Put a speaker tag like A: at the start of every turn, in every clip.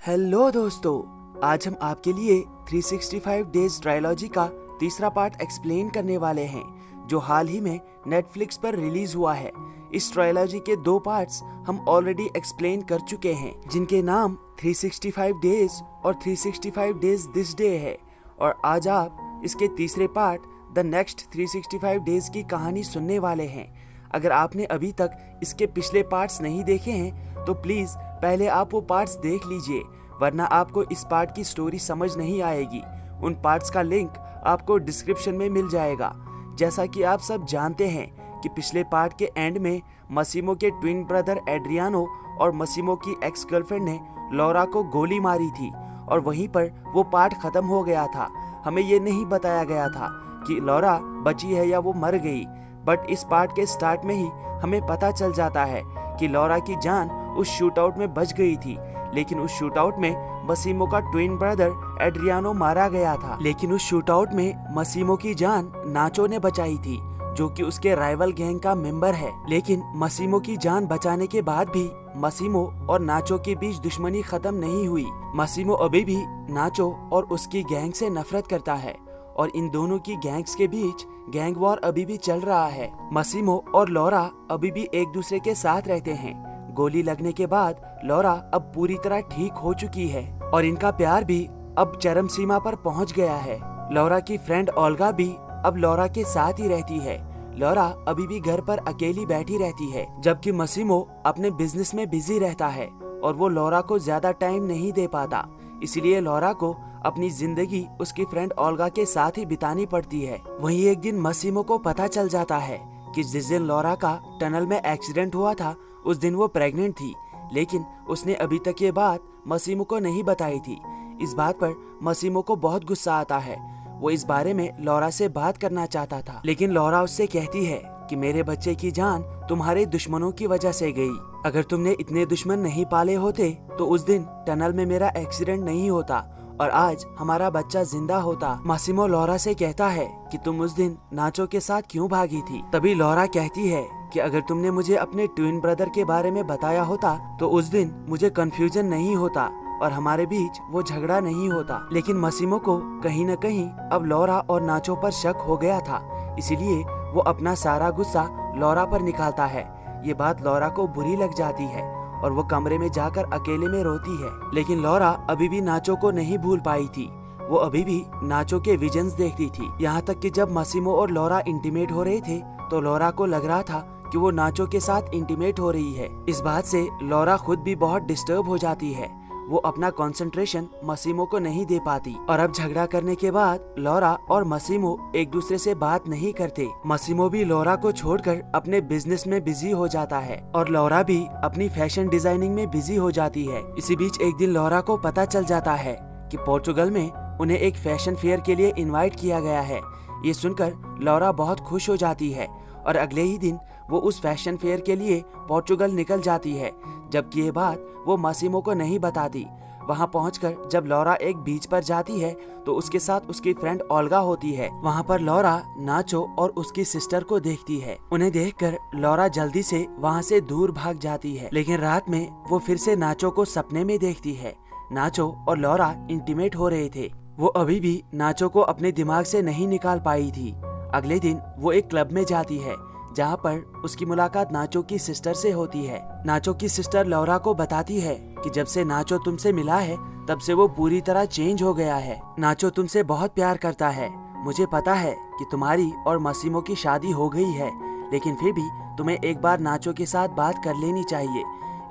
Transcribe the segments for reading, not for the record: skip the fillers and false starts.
A: Hello दोस्तों, आज हम आपके लिए 365 डेज ट्रायलॉजी का तीसरा पार्ट एक्सप्लेन करने वाले हैं, जो हाल ही में नेटफ्लिक्स पर रिलीज हुआ है। इस ट्रायलॉजी के दो पार्ट्स हम ऑलरेडी एक्सप्लेन कर चुके हैं, जिनके नाम 365 डेज और 365 डेज दिस डे है। और आज आप इसके तीसरे पार्ट द नेक्स्ट 365 डेज की कहानी सुनने वाले हैं। अगर आपने अभी तक इसके पिछले पार्ट्स नहीं देखे हैं तो प्लीज पहले आप वो पार्ट्स देख लीजिए, वरना आपको इस पार्ट की स्टोरी समझ नहीं आएगी। उन पार्ट्स का लिंक आपको डिस्क्रिप्शन में मिल जाएगा। जैसा कि आप सब जानते हैं कि पिछले पार्ट के एंड में मसीमो के ट्विन ब्रदर एड्रियानो और मसीमो की एक्स गर्लफ्रेंड ने लौरा को गोली मारी थी और वहीं पर वो पार्ट खत्म हो गया था। हमें ये नहीं बताया गया था कि लौरा बची है या वो मर गई, बट इस पार्ट के स्टार्ट में ही हमें पता चल जाता है कि लौरा की जान उस शूटआउट में बच गई थी। लेकिन उस शूटआउट में मसीमो का ट्विन ब्रदर एड्रियानो मारा गया था। लेकिन उस शूटआउट में मसीमो की जान नाचो ने बचाई थी, जो कि उसके राइवल गैंग का मेंबर है। लेकिन मसीमो की जान बचाने के बाद भी मसीमो और नाचो के बीच दुश्मनी खत्म नहीं हुई। मसीमो अभी भी नाचो और उसकी गैंग से नफरत करता है और इन दोनों की गैंग्स के बीच गैंग वॉर अभी भी चल रहा है। मसीमो और लौरा अभी भी एक दूसरे के साथ रहते हैं। गोली लगने के बाद लौरा अब पूरी तरह ठीक हो चुकी है और इनका प्यार भी अब चरम सीमा पर पहुंच गया है। लौरा की फ्रेंड ओल्गा भी अब लौरा के साथ ही रहती है। लौरा अभी भी घर पर अकेली बैठी रहती है, जबकि मसीमो अपने बिजनेस में बिजी रहता है और वो लौरा को ज्यादा टाइम नहीं दे पाता। इसलिए लौरा को अपनी जिंदगी उसकी फ्रेंड ओल्गा के साथ ही बितानी पड़ती है। वहीं एक दिन मसीमो को पता चल जाता है कि जिस दिन लौरा का टनल में एक्सीडेंट हुआ था उस दिन वो प्रेग्नेंट थी, लेकिन उसने अभी तक ये बात मसीमो को नहीं बताई थी। इस बात पर मसीमो को बहुत गुस्सा आता है। वो इस बारे में लौरा से बात करना चाहता था, लेकिन लौरा उससे कहती है कि मेरे बच्चे की जान तुम्हारे दुश्मनों की वजह से गई। अगर तुमने इतने दुश्मन नहीं पाले होते तो उस दिन टनल में मेरा एक्सीडेंट नहीं होता और आज हमारा बच्चा जिंदा होता। मसीमो लौरा से कहता है कि तुम उस दिन नाचो के साथ क्यों भागी थी। तभी लौरा कहती है कि अगर तुमने मुझे अपने ट्विन ब्रदर के बारे में बताया होता तो उस दिन मुझे कंफ्यूजन नहीं होता और हमारे बीच वो झगड़ा नहीं होता। लेकिन मसीमो को कहीं न कहीं अब लौरा और नाचो पर शक हो गया था, इसीलिए वो अपना सारा गुस्सा लौरा पर निकालता है। ये बात लौरा को बुरी लग जाती है और वो कमरे में जाकर अकेले में रोती है। लेकिन लौरा अभी भी नाचो को नहीं भूल पाई थी। वो अभी भी नाचो के विजन्स देखती थी। यहाँ तक कि जब मसीमो और लौरा इंटीमेट हो रहे थे तो लौरा को लग रहा था कि वो नाचो के साथ इंटीमेट हो रही है। इस बात से लौरा खुद भी बहुत डिस्टर्ब हो जाती है। वो अपना कंसंट्रेशन मसीमो को नहीं दे पाती और अब झगड़ा करने के बाद लौरा और मसीमो एक दूसरे से बात नहीं करते। मसीमो भी लौरा को छोड़कर अपने बिजनेस में बिजी हो जाता है और लौरा भी अपनी फैशन डिजाइनिंग में बिजी हो जाती है। इसी बीच एक दिन लौरा को पता चल जाता है कि पोर्चुगल में उन्हें एक फैशन फेयर के लिए इन्वाइट किया गया है। ये सुनकर लौरा बहुत खुश हो जाती है और अगले ही दिन वो उस फैशन फेयर के लिए पोर्चुगल निकल जाती है, जबकि ये बात वो मसीमो को नहीं बताती। वहाँ पहुंचकर जब लौरा एक बीच पर जाती है तो उसके साथ उसकी फ्रेंड ओल्गा होती है। वहाँ पर लौरा नाचो और उसकी सिस्टर को देखती है। उन्हें देखकर लौरा जल्दी से वहाँ से दूर भाग जाती है, लेकिन रात में वो फिर से नाचो को सपने में देखती है। नाचो और लौरा इंटीमेट हो रहे थे। वो अभी भी नाचो को अपने दिमाग से नहीं निकाल पाई थी। अगले दिन वो एक क्लब में जाती है जहाँ पर उसकी मुलाकात नाचो की सिस्टर से होती है। नाचो की सिस्टर लौरा को बताती है कि जब से नाचो तुमसे मिला है तब से वो पूरी तरह चेंज हो गया है। नाचो तुमसे बहुत प्यार करता है। मुझे पता है कि तुम्हारी और मसीमो की शादी हो गई है, लेकिन फिर भी तुम्हें एक बार नाचो के साथ बात कर लेनी चाहिए।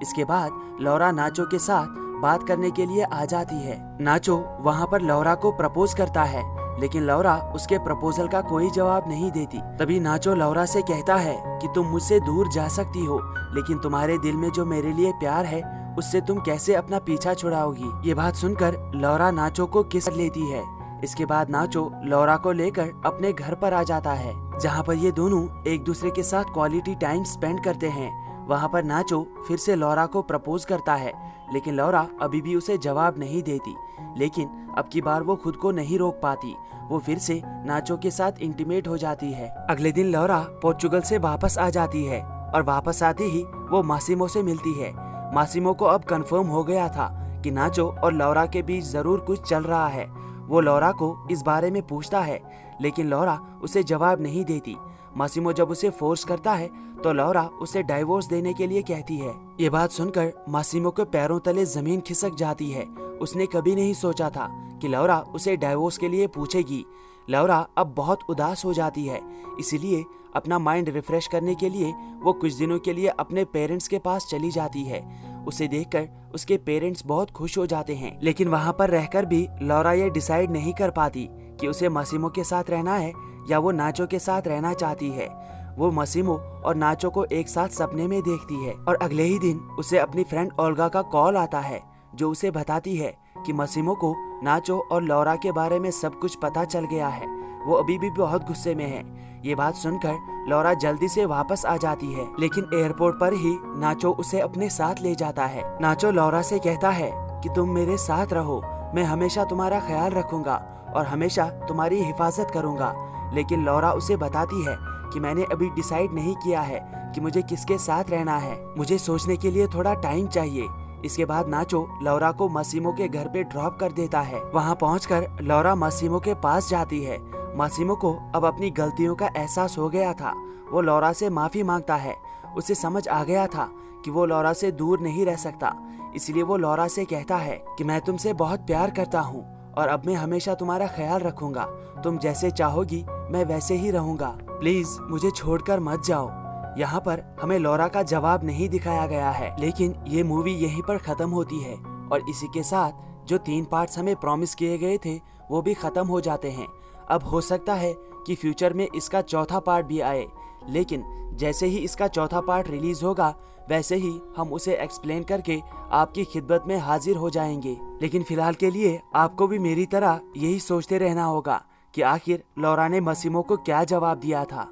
A: इसके बाद लौरा नाचो के साथ बात करने के लिए आ जाती है। नाचो वहाँ पर लौरा को प्रपोज करता है, लेकिन लौरा उसके प्रपोजल का कोई जवाब नहीं देती। तभी नाचो लौरा से कहता है कि तुम मुझसे दूर जा सकती हो, लेकिन तुम्हारे दिल में जो मेरे लिए प्यार है उससे तुम कैसे अपना पीछा छुड़ाओगी। ये बात सुनकर लौरा नाचो को किस लेती है। इसके बाद नाचो लौरा को लेकर अपने घर पर आ जाता है, जहाँ पर ये दोनों एक दूसरे के साथ क्वालिटी टाइम स्पेंड करते हैं। वहाँ पर नाचो फिर से लौरा को प्रपोज करता है, लेकिन लौरा अभी भी उसे जवाब नहीं देती। लेकिन अब की बार वो खुद को नहीं रोक पाती। वो फिर से नाचो के साथ इंटीमेट हो जाती है। अगले दिन लौरा पोर्चुगल से वापस आ जाती है और वापस आते ही वो मासिमो से मिलती है। मासिमो को अब कंफर्म हो गया था कि नाचो और लौरा के बीच जरूर कुछ चल रहा है। वो लौरा को इस बारे में पूछता है, लेकिन लौरा उसे जवाब नहीं देती। मासिमो जब उसे फोर्स करता है तो लौरा उसे डाइवोर्स देने के लिए कहती है। ये बात सुनकर मासिमो के पैरों तले जमीन खिसक जाती है। उसने कभी नहीं सोचा था कि लौरा उसे डाइवोर्स के लिए पूछेगी। लौरा अब बहुत उदास हो जाती है, इसलिए अपना माइंड रिफ्रेश करने के लिए वो कुछ दिनों के लिए अपने पेरेंट्स के पास चली जाती है। उसे देखकर उसके पेरेंट्स बहुत खुश हो जाते हैं, लेकिन वहाँ पर रहकर भी लौरा ये डिसाइड नहीं कर पाती कि उसे मासिमो के साथ रहना है या वो नाचो के साथ रहना चाहती है। वो मासिमो और नाचो को एक साथ सपने में देखती है और अगले ही दिन उसे अपनी फ्रेंड ओल्गा का कॉल आता है, जो उसे बताती है कि मासिमो को नाचो और लौरा के बारे में सब कुछ पता चल गया है। वो अभी भी बहुत गुस्से में है। ये बात सुनकर लौरा जल्दी से वापस आ जाती है, लेकिन एयरपोर्ट पर ही नाचो उसे अपने साथ ले जाता है। नाचो लौरा से कहता है कि तुम मेरे साथ रहो, मैं हमेशा तुम्हारा ख्याल रखूंगा और हमेशा तुम्हारी हिफाजत करूंगा। लेकिन लौरा उसे बताती है कि मैंने अभी डिसाइड नहीं किया है कि मुझे किसके साथ रहना है, मुझे सोचने के लिए थोड़ा टाइम चाहिए। इसके बाद नाचो लौरा को मासिमो के घर पे ड्रॉप कर देता है। वहाँ पहुंचकर लौरा मासिमो के पास जाती है। मासिमो को अब अपनी गलतियों का एहसास हो गया था। वो लौरा से माफी मांगता है। उसे समझ आ गया था कि वो लौरा से दूर नहीं रह सकता, इसलिए वो लौरा से कहता है कि मैं तुमसे बहुत प्यार करता हूँ और अब मैं हमेशा तुम्हारा ख्याल रखूंगा। तुम जैसे चाहोगी मैं वैसे ही रहूंगा। प्लीज मुझे छोड़कर मत जाओ। यहाँ पर हमें लौरा का जवाब नहीं दिखाया गया है, लेकिन ये मूवी यहीं पर खत्म होती है और इसी के साथ जो 3 पार्ट्स हमें प्रॉमिस किए गए थे वो भी खत्म हो जाते हैं। अब हो सकता है कि फ्यूचर में इसका चौथा पार्ट भी आए, लेकिन जैसे ही इसका चौथा पार्ट रिलीज होगा वैसे ही हम उसे एक्सप्लेन करके आपकी खिदमत में हाजिर हो जाएंगे। लेकिन फिलहाल के लिए आपको भी मेरी तरह यही सोचते रहना होगा कि आखिर लौरा ने मासिमो को क्या जवाब दिया था।